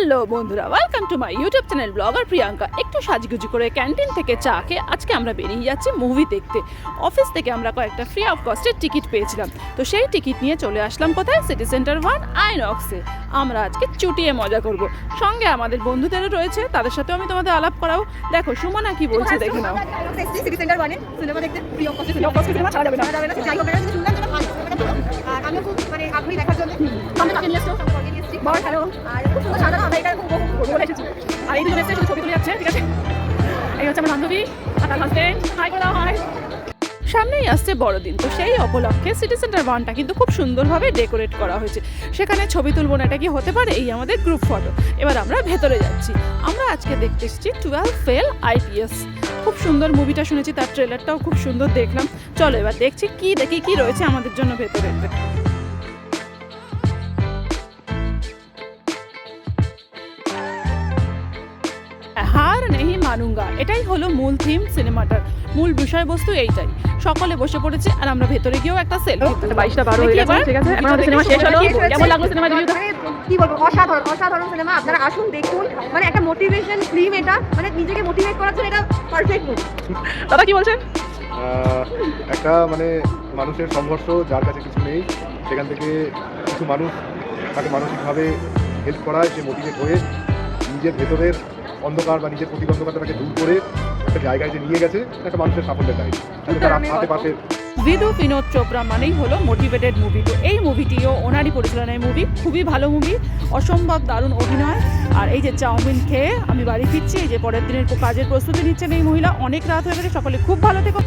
Hello বন্ধুরা, welcome to my YouTube channel blogger Priyanka. একটু সাজগুজি করে ক্যান্টিন থেকে চা খেয়ে আজকে আমরা বেরিয়ে যাচ্ছি মুভি দেখতে। অফিস থেকে আমরা কয়েকটা ফ্রি অফ কস্টের টিকিট পেয়েছিলাম, তো সেই টিকিট নিয়ে চলে আসলাম কোথায়, সিটি সেন্টার 1 আইনক্সে। আমরা আজকে চুটিয়ে মজা করব। সঙ্গে আমাদের বন্ধুদেরও রয়েছে, তাদের সাথেও আমি তোমাদের আলাপ করাবো। দেখো সুমনা কি বলছে, দেখে নাও। সিটি সেন্টার 1 এ সিনেমা দেখতে ফ্রি অফ কস্টে সিনেমা ছাড়া যাবে না। যাই হোক, এটা শুনলাম যেটা ভালো। আর আমিও খুব আগ্রহী দেখার জন্য। আমরা তাকে নিয়ে আসছি, বড় হ্যালো। আর খুব সুন্দর সাজানো, আমরা এটা খুব বলে এসেছি। আর এই দুজন এসে শুধু ছবি তুলে যাচ্ছে, ঠিক আছে। এই হচ্ছে আমার বান্ধবী আর তার হাজবেন্ড। হাই বলো, হাই। সামনেই আসছে বড়দিন, তো সেই উপলক্ষে সিটি সেন্টার 1টা কিন্তু খুব সুন্দরভাবে ডেকোরেট করা হয়েছে। সেখানে ছবি তুলবো না, এটা কি হতে পারে? এই আমাদের গ্রুপ ফটো। এবার আমরা ভেতরে যাচ্ছি। আমরা আজকে দেখতে এসেছি 12 ফেল IPS। খুব সুন্দর মুভিটা, শুনেছি তার ট্রেলারটাও খুব সুন্দর দেখলাম। চলো এবার দেখছি কি রয়েছে আমাদের জন্য ভেতরে। হার নেহি মানুঙ্গা, এটাই হলো মূল থিম সিনেমাটার। মূল বিষয়বস্তু এইটাই। সকলে বসে পড়েছে আর আমরা ভেতরে গিয়েও একটা সেলফি। 22:12 হয়ে গেছে, ঠিক আছে। এখন আমাদের সিনেমা শেষ হলো। কেমন লাগলো সিনেমা রিভিউটা? কি বলবো, অসাধারণ অসাধারণ সিনেমা। আপনারা আসুন, দেখুন। মানে একটা মোটিভেশন ফিল্ম এটা, মানে নিজেকে মোটিভেট করার জন্য এটা পারফেক্ট মুভি। দাদা কি বলছেন? একটা মানে মানুষের সংঘর্ষ, যার কাছে কিছু নেই, সেখান থেকে কিছু মানুষ তাকে মানসিকভাবে হেল্প করায়, সে মোটিভেট হয়ে নিজের ভেতরের অন্ধকার বা নিজের প্রতিবন্ধকতাটাকে দূর করে একটা জায়গায় যে নিয়ে গেছে, একটা মানুষের সাফল্যের দায়ী। তার হাতে পাশে বিদু বিনোদ চোপড়া মানেই হলো মোটিভেটেড মুভি। তো এই মুভিটিও ওনারই পরিচালনায় মুভি, খুবই ভালো মুভি, অসম্ভব দারুণ অভিনয়। আর এই যে চাউমিন খেয়ে আমি বাড়ি ফিরছি, এই যে পরের দিনের কাজের প্রস্তুতি নিচ্ছেন এই মহিলা। অনেক রাত হয়ে গেছে, সকলে খুব ভালো থেকো।